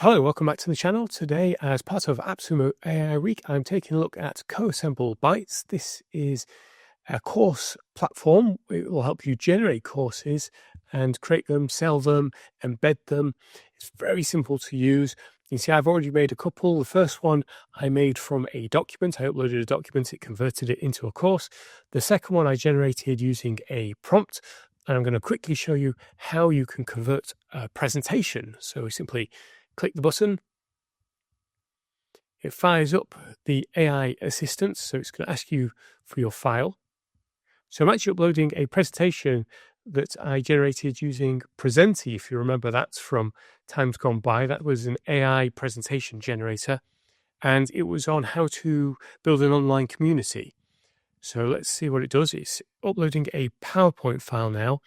Hello, welcome back to the channel. Today, as part of AppSumo AI Week, I'm taking a look at Co-Assemble Bytes. This is a course platform. It will help you generate courses and create them, sell them, embed them. It's very simple to use. You can see I've already made a couple. The first one I made from a document. I uploaded a document, it converted it into a course. The second one I generated using a prompt. And I'm going to quickly show you how you can convert a presentation. So we simply click the button. It fires up the AI assistant, so it's going to ask you for your file. So I'm actually uploading a presentation that I generated using Presenti. If you remember, that's from times gone by. That was an AI presentation generator, and it was on how to build an online community. So let's see what it does. It's uploading a PowerPoint file now.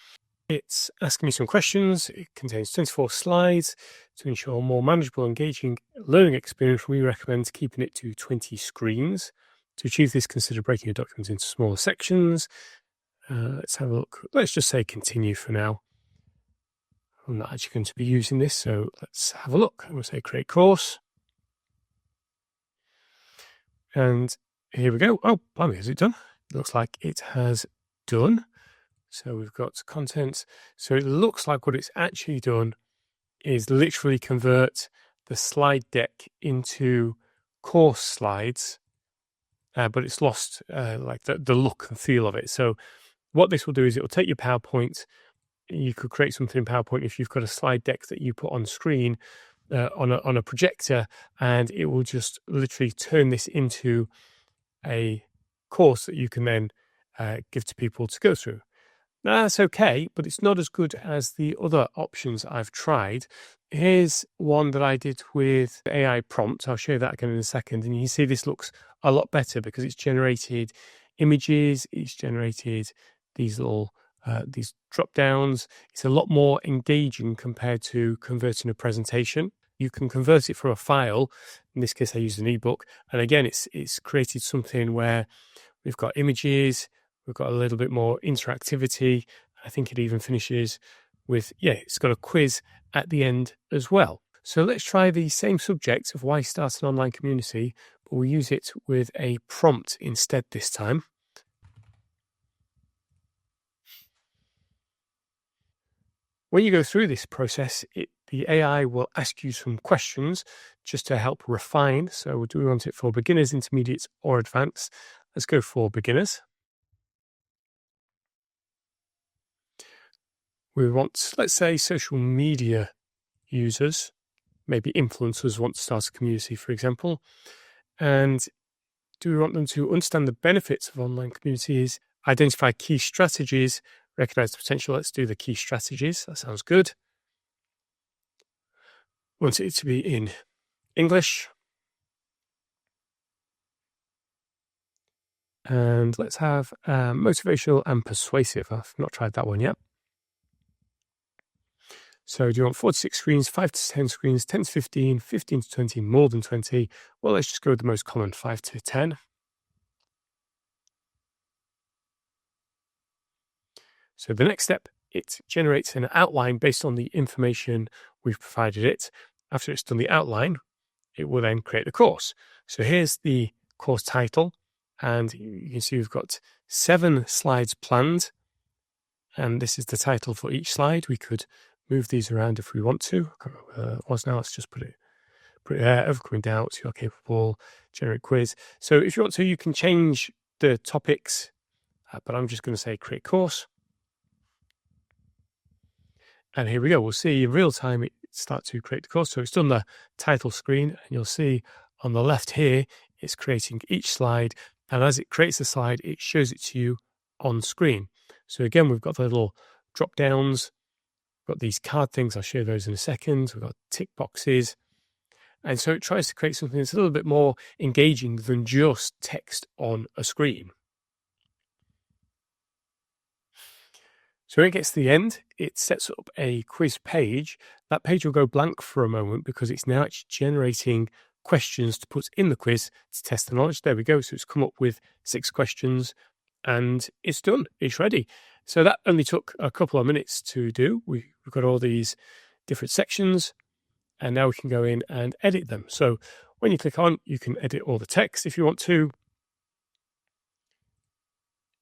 It's asking me some questions. It contains 24 slides. To ensure a more manageable, engaging learning experience, we recommend keeping it to 20 screens. To achieve this, consider breaking your document into smaller sections. Let's have a look. Let's just say continue for now. I'm not actually going to be using this, so let's have a look. I'm going to say create course. And here we go. Oh, blimey, has it done? It looks like it has done. So we've got content. So it looks like what it's actually done is literally convert the slide deck into course slides, but it's lost like the look and feel of it. So what this will do is it will take your PowerPoint. You could create something in PowerPoint if you've got a slide deck that you put on screen on a projector, and it will just literally turn this into a course that you can then give to people to go through. Now, that's okay, but it's not as good as the other options I've tried. Here's one that I did with AI prompt. I'll show you that again in a second. And you can see this looks a lot better because it's generated images. It's generated these little these drop downs. It's a lot more engaging compared to converting a presentation. You can convert it from a file. In this case, I used an ebook. And again, it's created something where we've got images. We've got a little bit more interactivity. I think it even finishes with, it's got a quiz at the end as well. So let's try the same subject of why start an online community, but we'll use it with a prompt instead this time. When you go through this process, the AI will ask you some questions just to help refine. So do we want it for beginners, intermediates, or advanced? Let's go for beginners. We want, let's say, social media users, maybe influencers want to start a community, for example. And do we want them to understand the benefits of online communities, identify key strategies, recognize the potential? Let's do the key strategies. That sounds good. Want it to be in English. And let's have motivational and persuasive. I've not tried that one yet. So do you want 4 to 6 screens, 5 to 10 screens, 10 to 15, 15 to 20, more than 20? Well, let's just go with the most common, 5 to 10. So the next step, it generates an outline based on the information we've provided it. After it's done the outline, it will then create the course. So here's the course title, and you can see we've got 7 slides planned, and this is the title for each slide. We could move these around if we want to. Now let's just put it there. Overcoming doubts, you're capable, generate quiz. So if you want to, you can change the topics, but I'm just going to say create course. And here we go. We'll see in real time it start to create the course. So it's done the title screen, and you'll see on the left here, it's creating each slide. And as it creates the slide, it shows it to you on screen. So again, we've got the little drop downs. We've got these card things. I'll show those in a second. We've got tick boxes. And so it tries to create something that's a little bit more engaging than just text on a screen. So when it gets to the end, it sets up a quiz page. That page will go blank for a moment because it's now actually generating questions to put in the quiz to test the knowledge. There we go. So it's come up with 6 questions and it's done. It's ready. So that only took a couple of minutes to do. We've got all these different sections. And now we can go in and edit them. So when you click on, you can edit all the text if you want to.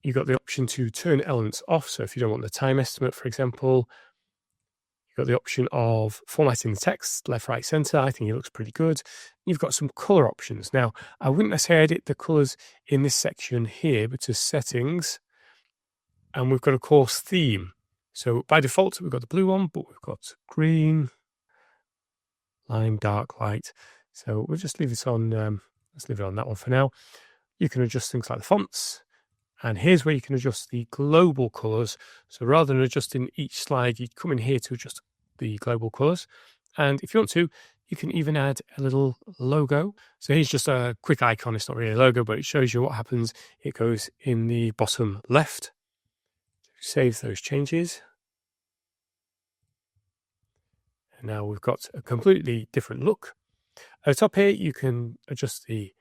You've got the option to turn elements off. So if you don't want the time estimate, for example, you've got the option of formatting the text, left, right, center. I think it looks pretty good. You've got some color options. Now, I wouldn't necessarily edit the colors in this section here, but to settings, and we've got a course theme. So by default, we've got the blue one, but we've got green, lime, dark, light. So we'll just leave it on, let's leave it on that one for now. You can adjust things like the fonts. And here's where you can adjust the global colors. So rather than adjusting each slide, you come in here to adjust the global colors. And if you want to, you can even add a little logo. So here's just a quick icon. It's not really a logo, but it shows you what happens. It goes in the bottom left. Save those changes. And now we've got a completely different look. At the top here, you can adjust the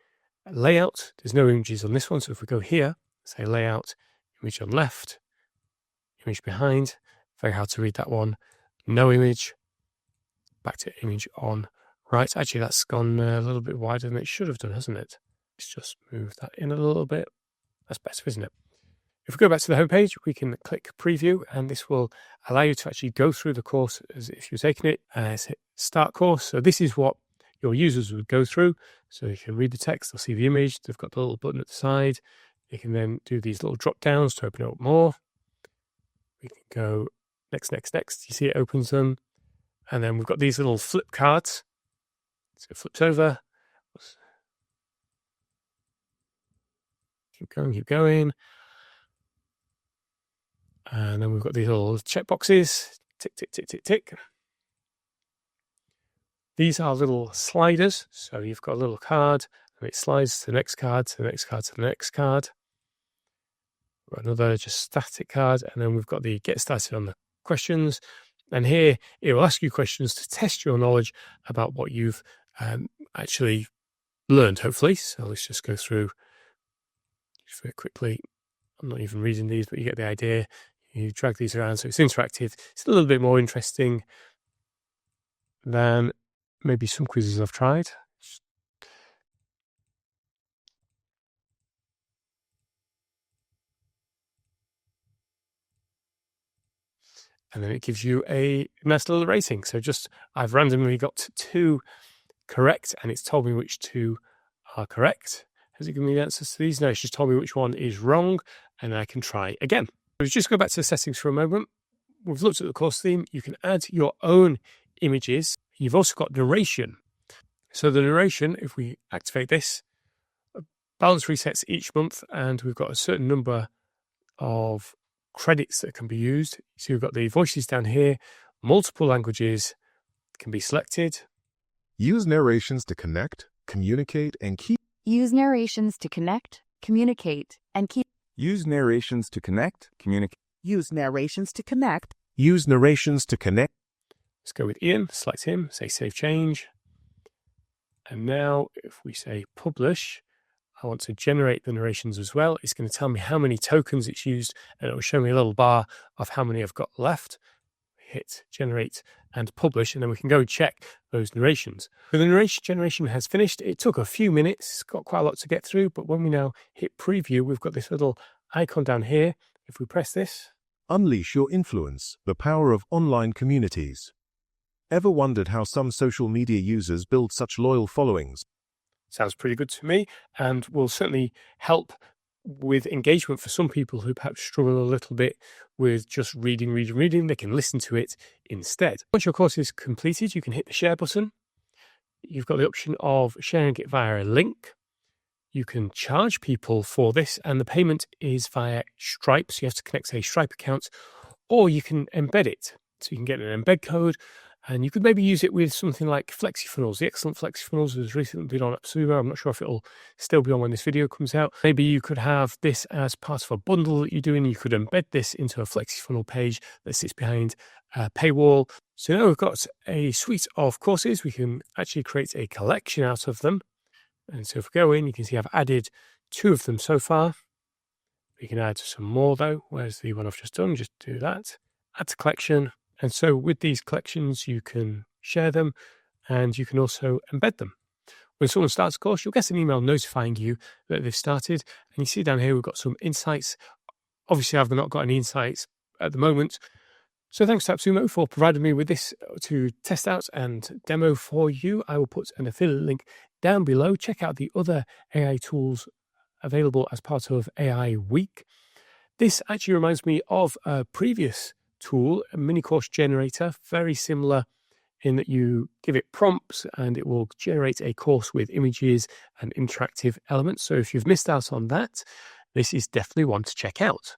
layout. There's no images on this one. So if we go here, say layout, image on left, image behind, very hard to read that one, no image, back to image on right. Actually, that's gone a little bit wider than it should have done, hasn't it? Let's just move that in a little bit. That's better, isn't it? If we go back to the home page, we can click preview, and this will allow you to actually go through the course as if you're taking it. Hit start course. So this is what your users would go through. So you can read the text, they'll see the image, they've got the little button at the side. You can then do these little drop downs to open up more. We can go next, next, next. You see it opens them. And then we've got these little flip cards. So it flips over. Keep going, keep going. And then we've got these little check boxes. Tick, tick, tick, tick, tick. These are little sliders. So you've got a little card, and it slides to the next card, to the next card, to the next card. Another just static card, and then we've got the get started on the questions. And here it will ask you questions to test your knowledge about what you've actually learned, hopefully. So let's just go through very quickly. I'm not even reading these, but you get the idea. You drag these around, so it's interactive. It's a little bit more interesting than maybe some quizzes I've tried. And then it gives you a nice little rating. So just, I've randomly got 2 correct, and it's told me which 2 are correct. Has it given me the answers to these? No, it's just told me which one is wrong, and I can try again. Let's just go back to the settings for a moment. We've looked at the course theme. You can add your own images. You've also got narration. So the narration, if we activate this, balance resets each month, and we've got a certain number of credits that can be used. So you've got the voices down here, multiple languages can be selected. Use narrations to connect, communicate, and keep. Use narrations to connect, communicate, and keep. Use narrations to connect, communicate. Use narrations to connect. Use narrations to connect. Let's go with Ian, select him, say save change. And now if we say publish, I want to generate the narrations as well. It's going to tell me how many tokens it's used, and it will show me a little bar of how many I've got left. Hit generate and publish, and then we can go and check those narrations. So the narration generation has finished. It took a few minutes. It's got quite a lot to get through, but when we now hit preview, we've got this little icon down here. If we press this, Unleash your influence, the power of online communities. Ever wondered how some social media users build such loyal followings? sounds pretty good to me, and will certainly help with engagement for some people who perhaps struggle a little bit with just reading. They can listen to it instead. Once your course is completed, you can hit the share button. You've got the option of sharing it via a link. You can charge people for this, and the payment is via Stripe. So you have to connect a Stripe account, or you can embed it. So you can get an embed code, and you could maybe use it with something like FlexiFunnels. The excellent FlexiFunnels has recently been on AppSumo. I'm not sure if it'll still be on when this video comes out. Maybe you could have this as part of a bundle that you're doing. You could embed this into a FlexiFunnel page that sits behind a paywall. So now we've got a suite of courses. We can actually create a collection out of them. And so if we go in, you can see I've added 2 of them so far. We can add some more though. Where's the one I've just done? Just do that. Add to collection. And so with these collections, you can share them. and you can also embed them. When someone starts a course, you'll get an email notifying you that they've started. And you see down here, we've got some insights. Obviously, I've not got any insights at the moment. So thanks to AppSumo for providing me with this to test out and demo for you. I will put an affiliate link down below. Check out the other AI tools available as part of AI Week. This actually reminds me of a previous tool, a mini course generator, very similar in that you give it prompts and it will generate a course with images and interactive elements. So if you've missed out on that, this is definitely one to check out.